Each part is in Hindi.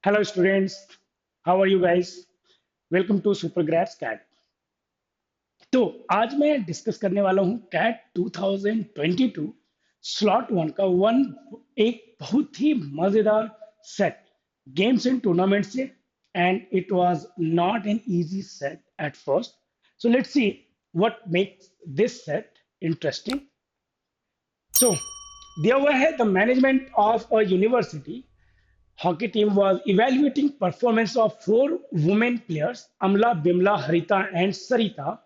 Hello students, how are you guys? Welcome to Supergrads CAT. तो आज मैं डिस्कस करने वाला हूँ कैट 2022 स्लॉट वन का एक बहुत ही मजेदार सेट गेम्स एंड टूर्नामेंट से and it was not an easy set at first so let's see what makes this set interesting. So there were the management of a university hockey team was evaluating performance of four women players, Amla, Bimla, Harita, and Sarita,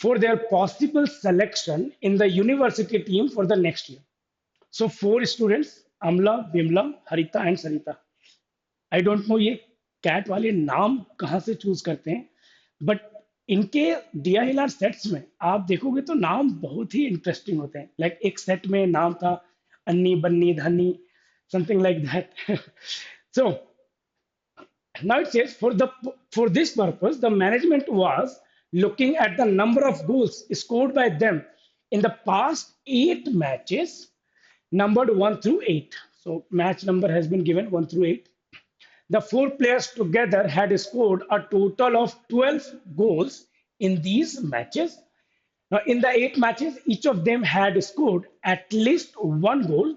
for their possible selection in the university team for the next year. So four students, Amla, Bimla, Harita, and Sarita. I don't know ये कैट वाले नाम कहाँ से चूज करते हैं, बट इनके डीआईएलआर सेट्स में आप देखोगे तो नाम बहुत ही इंटरेस्टिंग होते हैं. लाइक एक सेट में नाम था अन्नी बन्नी धनी, something like that. So now it says for this purpose the management was looking at the number of goals scored by them in the past 8 matches numbered 1 through 8. So match number has been given 1 through 8. The four players together had scored a total of 12 goals in these matches. Now, in the 8 matches, each of them had scored at least one goal.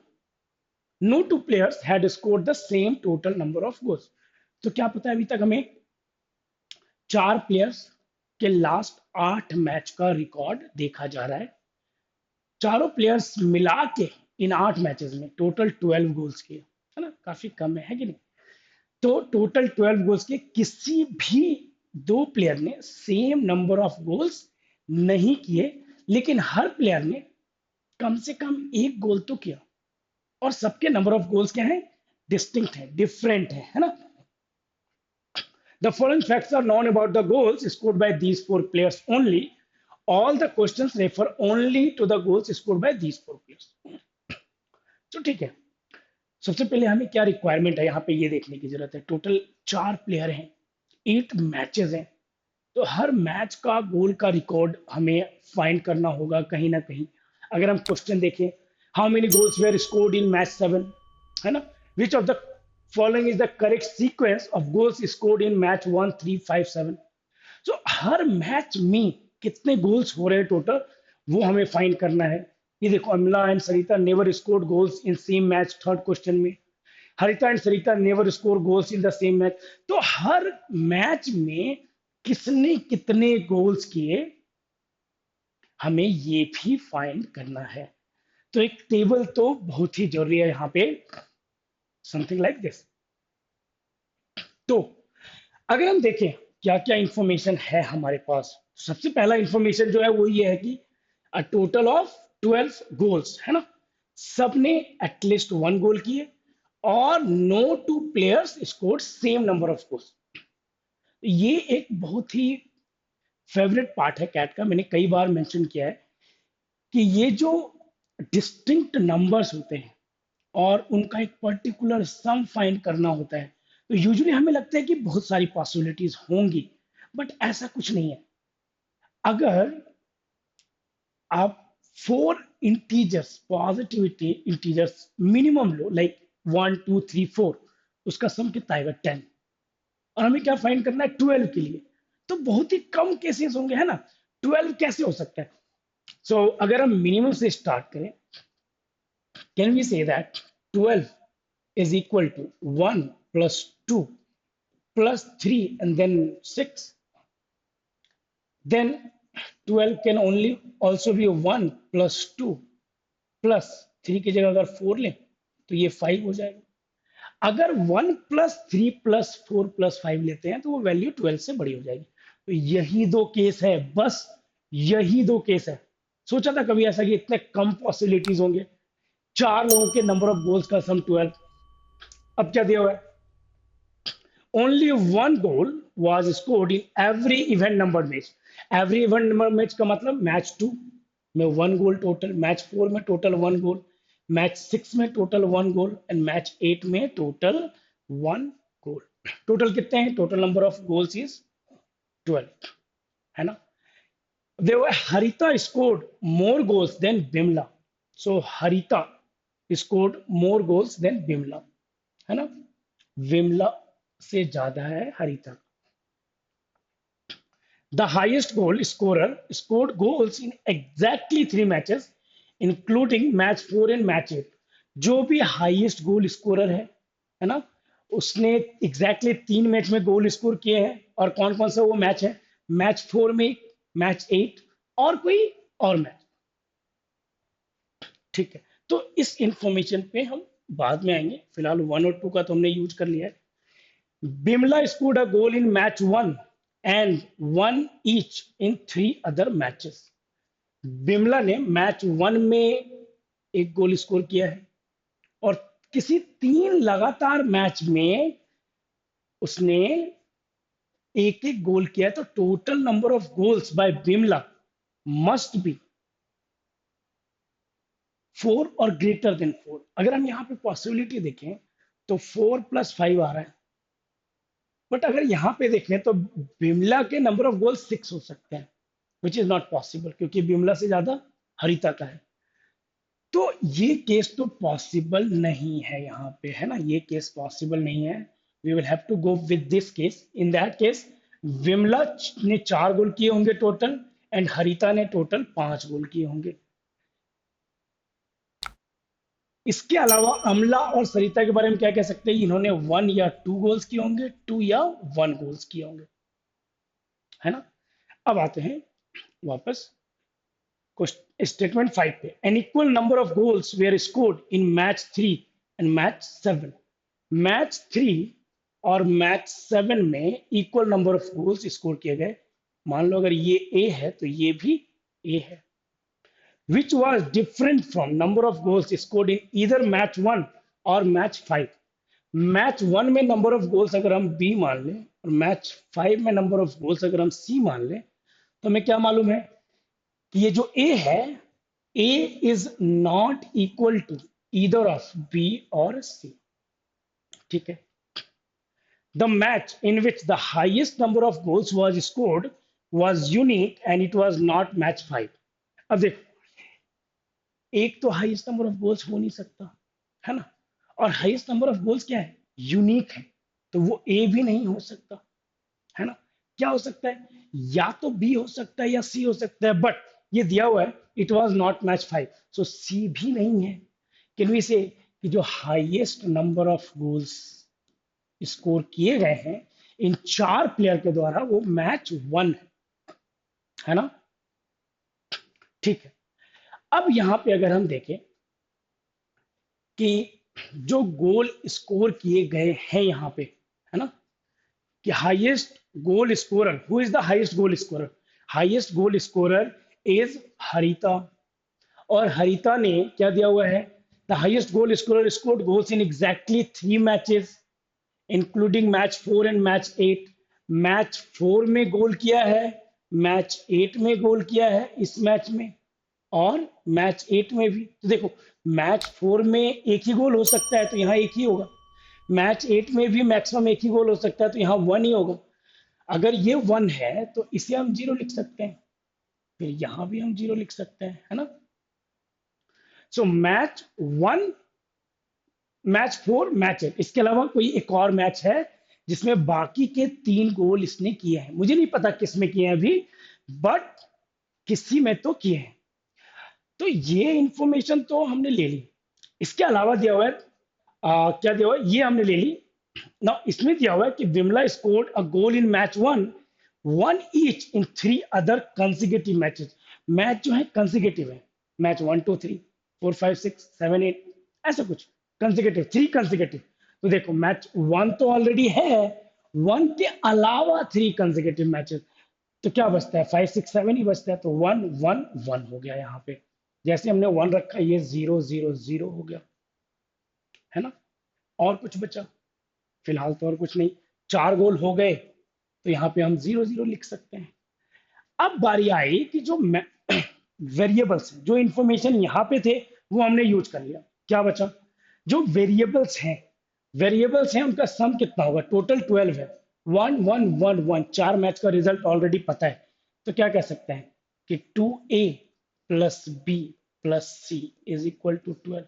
No two players had scored the same total number of goals. तो क्या पता है अभी तक हमें चार प्लेयर्स के लास्ट 8 मैच का रिकॉर्ड देखा जा रहा है. चारों प्लेयर्स मिला के इन 8 मैचेस में टोटल 12 गोल्स किए, है ना. काफी कम है कि नहीं. तो टोटल 12 गोल्स के किसी भी दो प्लेयर ने सेम नंबर ऑफ गोल्स नहीं किए, लेकिन हर प्लेयर ने कम से कम एक गोल तो किया. और सबके नंबर ऑफ गोल्स क्या है, डिस्टिंक्ट है, डिफरेंट है ना. The following facts are known about the goals scored by these four players only. All the questions refer only to the goals scored by these four players. तो ठीक है, सबसे पहले हमें क्या रिक्वायरमेंट है यहाँ पे ये देखने की जरूरत है. टोटल चार प्लेयर हैं, 8 मैचेस हैं, तो हर मैच का गोल का रिकॉर्ड हमें फाइंड करना होगा कहीं ना कहीं. अगर हम क्वेश्चन देखें, how many goals were scored in match 7, है ना. Which of the following is the correct sequence of goals scored in match 1, 3, 5, 7. So हर मैच में कितने गोल्स हो रहे हैं टोटल, वो हमें फाइंड करना है. ये देखो, Amala and Sarita never scored goals in same match, third question में. Harita and Sarita never score goals in the same match. तो हर मैच में किसने कितने गोल्स किए, हमें ये भी फाइंड करना है. तो एक टेबल तो बहुत ही जरूरी है यहाँ पे, समथिंग लाइक दिस. तो अगर हम देखें क्या क्या इंफॉर्मेशन है हमारे पास, सबसे पहला इंफॉर्मेशन जो है वो ये है कि अ टोटल ऑफ 12 गोल्स, है ना. सबने एटलीस्ट वन गोल किए और no two players scored same number of goals. ये एक बहुत ही फेवरेट पार्ट है कैट का. मैंने कई बार मेंशन किया है कि ये जो डिस्टिंक्ट नंबर्स होते हैं और उनका एक पर्टिकुलर सम फाइंड करना होता है, तो यूजुअली हमें लगता है कि बहुत सारी पॉसिबिलिटीज होंगी, बट ऐसा कुछ नहीं है. अगर आप four integers, positivity integers minimum लो, लाइक 1, 2, 3, 4, उसका सम कितना आएगा 10, और हमें क्या फाइंड करना है 12 के लिए, तो बहुत ही कम केसेस होंगे, है ना. 12 कैसे हो सकता है. सो अगर हम मिनिमम से स्टार्ट करें, can we say that 12 is equal to 1 plus 2 plus 3 and then 6? Then 12 can only also be 1 plus 2 plus 3 की जगह अगर 4 लें तो ये 5 हो जाएगा. अगर 1 प्लस 3 प्लस 4 प्लस 5 लेते हैं तो वो वैल्यू 12 से बड़ी हो जाएगी. तो यही दो केस है, बस यही दो केस है. सोचा था कभी ऐसा कि इतने कम पॉसिबिलिटीज होंगे. चार लोगों के नंबर ऑफ गोल्स का सम 12. अब क्या दिया हुआ है, only one goal was scored in every event number match. Every event number match का मतलब मैच 2 में वन गोल टोटल, मैच 4 में टोटल वन गोल, मैच 6 में total one goal and match 8 में टोटल वन गोल. टोटल कितने हैं, total number of goals is 12, है ना. Harita scored more goals than Bimla. So Harita scored more goals than Bimla, है ना. विमला से ज्यादा है Harita. The highest goal scorer scored goals in exactly 3 matches including match 4 and match 8। जो भी हाईएस्ट गोल स्कोरर है ना, उसने एग्जैक्टली 3 मैच में गोल स्कोर किए हैं। और कौन कौन सा वो मैच है? मैच 4 में, मैच 8 और कोई और मैच। ठीक है, तो इस इंफॉर्मेशन पे हम बाद में आएंगे, फिलहाल 1 और 2 का तो हमने यूज कर लिया है। Bimla scored a goal in match 1 and 1 each in 3 other matches. Bimla ने मैच 1 में एक गोल स्कोर किया है और किसी 3 लगातार मैच में उसने एक एक गोल किया है। तो total number of goals by Bimla must be 4 और ग्रेटर देन 4। अगर हम यहाँ पे पॉसिबिलिटी देखें तो 4 + 5 आ रहा है, बट अगर यहाँ पे देखें तो बिमला के नंबर ऑफ गोल 6 हो सकते हैं, विच इज नॉट पॉसिबल क्योंकि बिमला से ज्यादा हरिता का है। तो ये केस तो पॉसिबल नहीं है यहाँ पे, है ना, ये केस पॉसिबल नहीं है। We will have to go with this case. In that case Vimla ने 4 गोल किए होंगे टोटल एंड हरिता ने टोटल 5 गोल किए होंगे। इसके अलावा अमला और सरिता के बारे में क्या कह सकते हैं? इन्होंने 1 या 2 गोल्स किए होंगे, 2 या 1 गोल्स किए होंगे, है ना। अब आते हैं वापस स्टेटमेंट 5 पे। An equal number of goals were scored in match 3 and match 7। Match 3 और मैच 7 में equal number of goals score किए गए। मान लो अगर ये ए है तो ये भी ए है। which was different from number of goals scored in either match 1 और मैच 5। मैच 1 में नंबर ऑफ गोल्स अगर हम बी मान लें और मैच 5 में नंबर ऑफ गोल्स अगर हम सी मान लें, तो हमें क्या मालूम है कि ये जो ए है, A is not equal to either of B और सी। ठीक है, the match in which the highest number of goals was scored was unique and it was not match 5। अब देखो, एक तो हाईएस्ट नंबर ऑफ गोल्स हो नहीं सकता, है ना। और हाईएस्ट नंबर ऑफ गोल्स क्या है? यूनिक है। तो वो ए भी नहीं हो सकता, है ना। क्या हो सकता है? या तो बी हो सकता है या सी हो सकता है, बट ये दिया हुआ है इट वाज नॉट मैच 5, सो सी भी नहीं है। कैन वी से कि जो highest number of goals score किए गए हैं इन 4 प्लेयर के द्वारा वो मैच 1 है ना। ठीक है, अब यहां पे अगर हम देखें कि जो गोल स्कोर किए गए हैं यहाँ पे, है ना, कि highest goal scorer, who is the highest goal scorer? Highest goal scorer is Harita. और हरिता ने क्या दिया हुआ है? The highest goal scorer scored goals in exactly 3 matches including match 4 and match 8। Match 4 में गोल किया है, मैच 8 में गोल किया है इस मैच में, और मैच 8 में भी। तो देखो, मैच 4 में एक ही गोल हो सकता है तो यहाँ एक ही होगा। मैच 8 में भी मैक्सिमम एक ही गोल हो सकता है तो यहाँ 1 ही होगा। अगर ये 1 है तो इसे हम 0 लिख सकते हैं, फिर यहाँ भी हम 0 लिख सकते हैं, है ना। सो मैच 1, मैच 4, मैच 8, इसके अलावा कोई एक और मैच है जिसमें बाकी के 3 गोल इसने किए हैं। मुझे नहीं पता किस में किए हैं अभी, बट किसी में तो किए हैं। तो ये इंफॉर्मेशन तो हमने ले ली। इसके अलावा दिया हुआ है क्या दिया हुआ है, ये हमने ले ली ना। इसमें दिया हुआ है कि Vimla scored a goal in match 1, 1 each in 3 other consecutive matches. Match जो है कंसेक्यूटिव है, मैच 1 2 3 4 5 6 7 8, ऐसा कुछ कंसेक्यूटिव, 3 कंसेक्यूटिव। तो देखो, मैच 1 तो ऑलरेडी है, 1 के अलावा 3 कंसेक्यूटिव मैचेस, तो क्या बचता है? 5 6 7 ही बचता है। तो 1 1 1 हो गया यहाँ पे। जैसे हमने 1 रखा, ये 0 0 0 हो गया, है ना। और कुछ बचा? फिलहाल तो और कुछ नहीं। 4 गोल हो गए तो यहाँ पे हम 0 0 लिख सकते हैं। अब बारी आई कि जो वेरिएबल्स, जो इंफॉर्मेशन यहाँ पे थे वो हमने यूज कर लिया। क्या बचा? जो वेरिएबल्स हैं उनका सम कितना होगा? टोटल 12 है। 1 1 1 1, 4 मैच का रिजल्ट ऑलरेडी पता है। तो क्या कह सकते हैं कि 2a + b + c is equal to 12,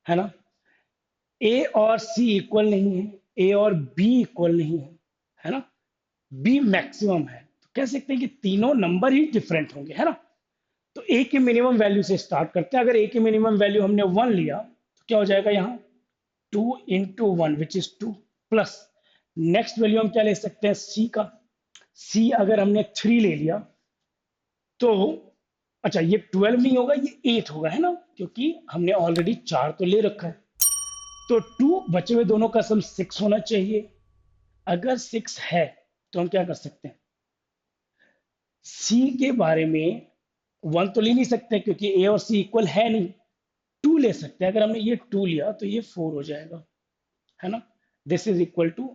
है ना। ए और सी इक्वल नहीं है, ए और बी इक्वल नहीं है ना, बी मैक्सिमम है, तो कह सकते हैं कि तीनों नंबर ही डिफरेंट होंगे, है ना। तो ए की मिनिमम वैल्यू से स्टार्ट करते हैं। अगर ए की मिनिमम वैल्यू हमने 1 लिया तो क्या हो जाएगा यहाँ, 2 × 1 which is 2 plus next value हम क्या ले सकते हैं सी का, सी अगर हमने 3 ले लिया तो अच्छा ये 12 नहीं होगा, ये 8 होगा, है ना, क्योंकि हमने ऑलरेडी 4 तो ले रखा है। तो 2 बचे हुए दोनों का सम 6 होना चाहिए। अगर 6 है तो हम क्या कर सकते हैं, सी के बारे में 1 तो ले नहीं सकते क्योंकि ए और सी इक्वल है नहीं, 2 ले सकते हैं। अगर हमने ये 2 लिया तो ये 4 हो जाएगा, है ना, दिस इज इक्वल टू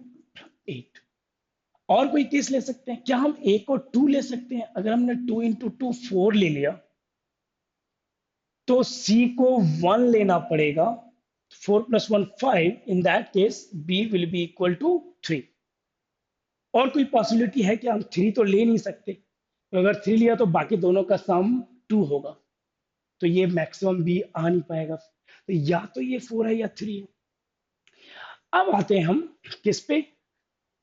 8। और कोई केस ले सकते हैं क्या, हम ए को 2 ले सकते हैं। अगर हमने 2 × 2 4 ले लिया तो सी को 1 लेना पड़ेगा, 4 + 1 5, in that case b will be equal to 3। और कोई पॉसिबिलिटी है कि हम 3 तो ले नहीं सकते, तो अगर 3 लिया तो बाकी दोनों का सम 2 होगा, तो ये मैक्सिमम भी आ नहीं पाएगा, तो या तो ये 4 है या 3 है। अब आते हैं हम किस पे,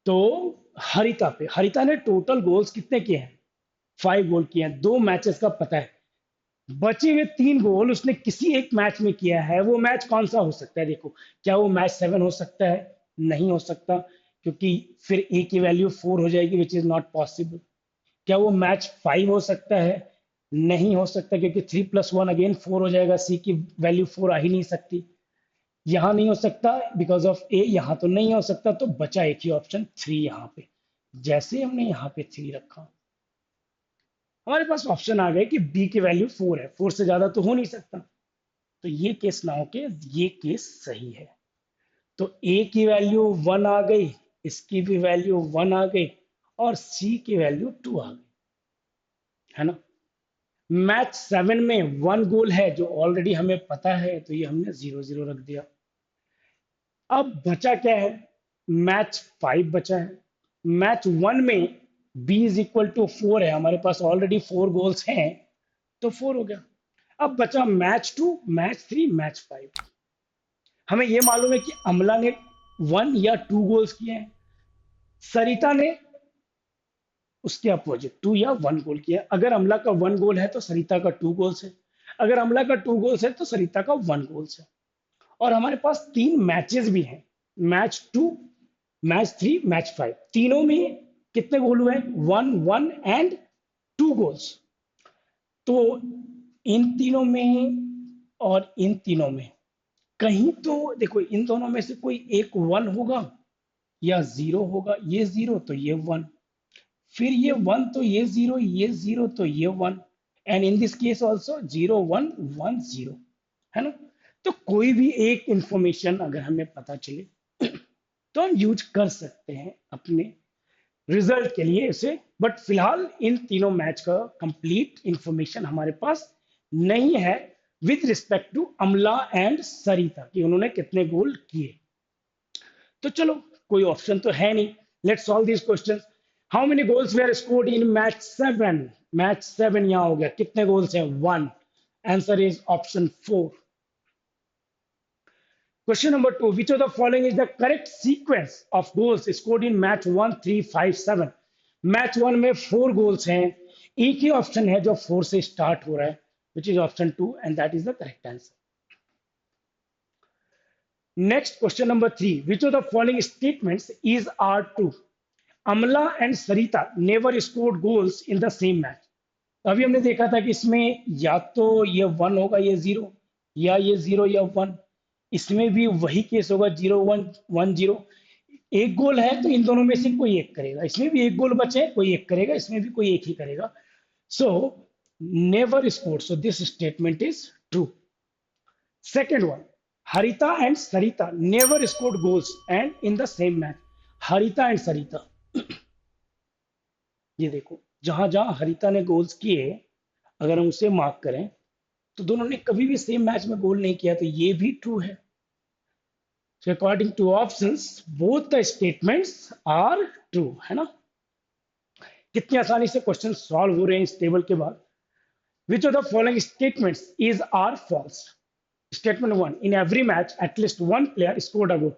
तो हरिता पे। हरिता ने टोटल गोल्स कितने किए हैं, 5 गोल किए हैं, 2 मैचेस का पता है, बचे हुए 3 गोल उसने किसी एक मैच में किया है। वो मैच कौन सा हो सकता है, देखो, क्या वो मैच 7 हो सकता है, नहीं हो सकता, क्योंकि फिर ए की वैल्यू 4 हो जाएगी विच इज नॉट पॉसिबल। क्या वो मैच 5 हो सकता है, नहीं हो सकता, क्योंकि 3 + 1 अगेन 4 हो जाएगा, सी की वैल्यू 4 आ ही नहीं सकती। यहाँ नहीं हो सकता बिकॉज ऑफ ए, यहाँ तो नहीं हो सकता, तो बचा एक ही ऑप्शन 3 यहाँ पे। जैसे हमने यहाँ पे 3 रखा, हमारे पास ऑप्शन आ गए कि बी की वैल्यू 4 है, 4 से ज्यादा तो हो नहीं सकता, तो ये केस ना होके ये केस सही है। तो ए की वैल्यू 1 आ गई, इसकी भी वैल्यू 1 आ गई, और सी की वैल्यू 2 आ गई, है ना। मैच 7 में 1 गोल है जो ऑलरेडी हमें पता है, तो ये हमने 0 0 रख दिया। अब बचा क्या है, मैच 5 बचा है। मैच 1 में बी इज इक्वल टू 4 है, हमारे पास ऑलरेडी 4 गोल्स हैं, तो 4 हो गया। अब बचा मैच 2, मैच 3, मैच 5। हमें यह मालूम है कि अमला ने 1 या 2 गोल्स किए हैं, सरिता ने उसके अपोजिट 2 या 1 गोल किया। अगर अमला का 1 गोल है तो सरिता का 2 गोल्स है, अगर अमला का 2 गोल्स है तो सरिता का 1 गोल्स है। और हमारे पास 3 मैचेस भी हैं, मैच 2, मैच 3, मैच 5, तीनों में कितने गोल हुए, 1 1 एंड 2 गोल्स। तो इन तीनों में और इन तीनों में कहीं तो देखो, इन दोनों में से कोई एक 1 होगा या 0 होगा, ये 0 तो ये 1, फिर ये 1 तो ये 0, ये 0 तो ये 1, and in this case also 0 1 1 0, है ना। तो कोई भी एक इंफॉर्मेशन अगर हमें पता चले तो हम यूज कर सकते हैं अपने रिजल्ट के लिए इसे, बट फिलहाल इन तीनों मैच का कंप्लीट इंफॉर्मेशन हमारे पास नहीं है विद रिस्पेक्ट टू अमला एंड सरिता कि उन्होंने कितने गोल किए। तो चलो, कोई ऑप्शन तो है नहीं, let's solve this question. How many goals were scored in match 7, match 7 यहां हो गया, कितने गोल्स हैं, 1, answer is option 4। Question number 2. Which of the following is the correct sequence of goals scored in match 1, 3, 5, 7? Match 1 में 4 गोल्स हैं, एक ही ऑप्शन है जो 4 से स्टार्ट हो रहा है, which is option 2, and that is the correct answer. Next, question number 3. Which of the following statements is are true? Amla and Sarita never scored goals in the same match. अभी हमने देखा था कि इसमें या तो ये 1 होगा, ये 0, या ये 0 या 1। इसमें भी वही केस होगा, 0 1 1 0। एक गोल है तो इन दोनों में से कोई एक करेगा, इसमें भी एक गोल बचे, कोई एक करेगा, इसमें भी कोई एक ही करेगा। So never scored, so this statement is true. Second one, Harita and Sarita never scored goals and in the same match. Harita and Sarita, ये देखो, जहां जहां हरिता ने गोल्स किए, अगर हम उसे मार्क करें तो दोनों ने कभी भी सेम मैच में गोल नहीं किया, तो ये भी ट्रू है। So according to options, both the statements are true, है ना। कितनी आसानी से क्वेश्चन सॉल्व हो रहे हैं इस टेबल के बाद। Which of the following statements is are false? Statement 1, in every match at least one player scored a goal.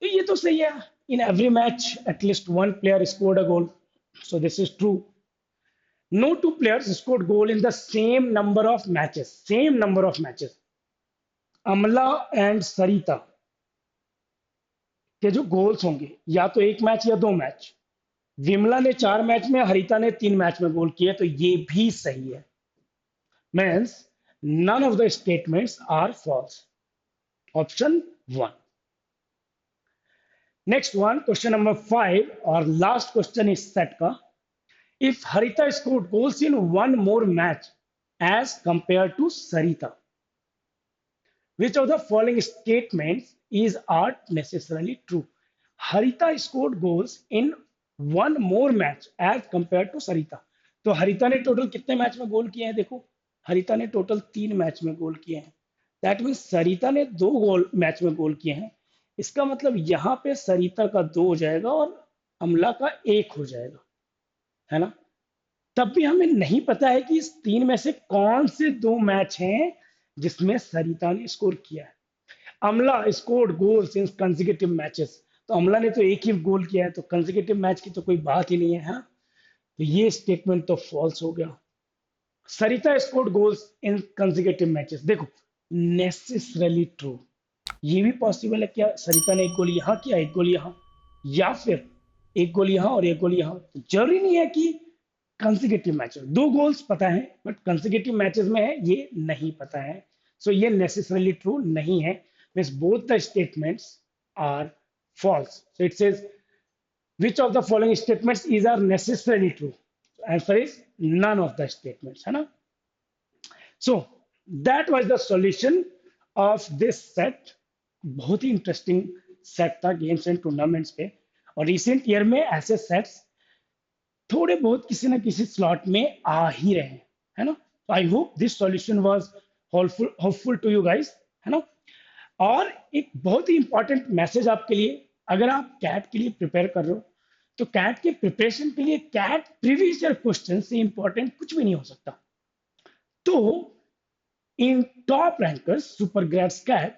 तो ये तो सही है. In every match, at least one player scored a goal. So this is true. No two players scored goal in the same number of matches. Same number of matches. अमला एंड सरिता के जो गोल्स होंगे या तो एक मैच या दो मैच. विमला ने 4 मैच में, हरिता ने 3 मैच में गोल किए, तो ये भी सही है. Means none of the statements are false. Option 1. Next one, question number 5 और last question is set का. If Harita scored goals in one more match as compared to Sarita, which of the following statements is are necessarily true? Harita scored goals in one more match as compared to Sarita. तो हरिता ने टोटल कितने मैच में गोल किए हैं? देखो, हरिता ने टोटल 3 मैच में गोल किए हैं. दैट मीन्स सरिता ने 2 मैच में गोल किए हैं. इसका मतलब यहाँ पे सरिता का 2 हो जाएगा और अमला का 1 हो जाएगा, है ना. तब भी हमें नहीं पता है कि इस 3 में से कौन से 2 मैच हैं जिसमें सरिता ने स्कोर किया है. अमला scored goals in consecutive matches. तो अमला ने तो एक ही गोल किया है, तो कंसेक्यूटिव मैच की तो कोई बात ही नहीं है, हाँ? तो ये स्टेटमेंट तो फॉल्स हो गया. Sarita scored goals in consecutive matches, देखो, नेसेसरली ट्रू. ये भी पॉसिबल है क्या सरिता ने एक गोल यहाँ किया, एक गोल यहाँ, या फिर एक गोल यहाँ और एक गोल यहाँ. तो जरूरी नहीं है कि कंसेक्यूटिव मैचेस. 2 गोल्स पता है बट कंसेक्यूटिव मैचेस में है ये नहीं पता है. सो ये नेसेसरली ट्रू नहीं है. Means both the statements are false. So it says which of the following statements is are necessarily true? Answer is none of the statements, है ना. So that was the solution of this set. बहुत ही इंटरेस्टिंग सेट था गेम्स एंड टूर्नामेंट्स पे. और रिसेंट ईयर में ऐसे सेट्स थोड़े बहुत किसी ना किसी स्लॉट में आ ही रहे हैं, है ना. I hope this solution was hopeful to you guys, है ना. और एक बहुत ही इंपॉर्टेंट मैसेज आपके लिए, अगर आप कैट के लिए प्रिपेयर कर रहे हो तो कैट के प्रिपरेशन के लिए कैट प्रीवियस ईयर क्वेश्चन से इंपॉर्टेंट कुछ भी नहीं हो सकता. तो in top rankers super grades CAT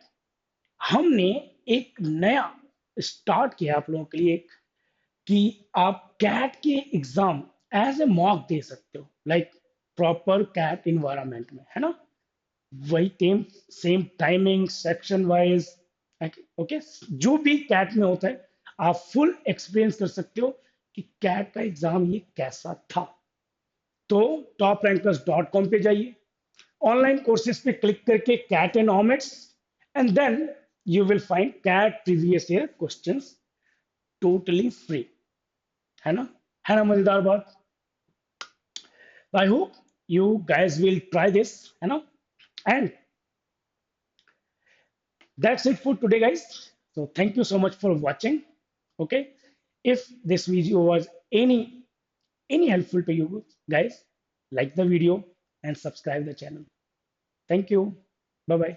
हमने एक नया स्टार्ट किया आप लोगों के लिए, कि आप कैट के एग्जाम एज ए मॉक दे सकते हो, लाइक प्रॉपर कैट इन्वायरमेंट में, है ना. वही same timing, section wise, okay, जो भी कैट में होता है आप फुल एक्सपीरियंस कर सकते हो कि कैट का एग्जाम ये कैसा था. तो toprैंकर्स.com पे जाइए, ऑनलाइन कोर्सेज पे क्लिक करके CAT and OMETs, and then you will find CAT previous year questions totally free, है ना. है ना मजेदार बात. I hope you guys will try this, है ना. And that's it for today guys. So thank you so much for watching. Okay, if this video was any helpful to you guys, like the video and subscribe the channel. Thank you. Bye bye.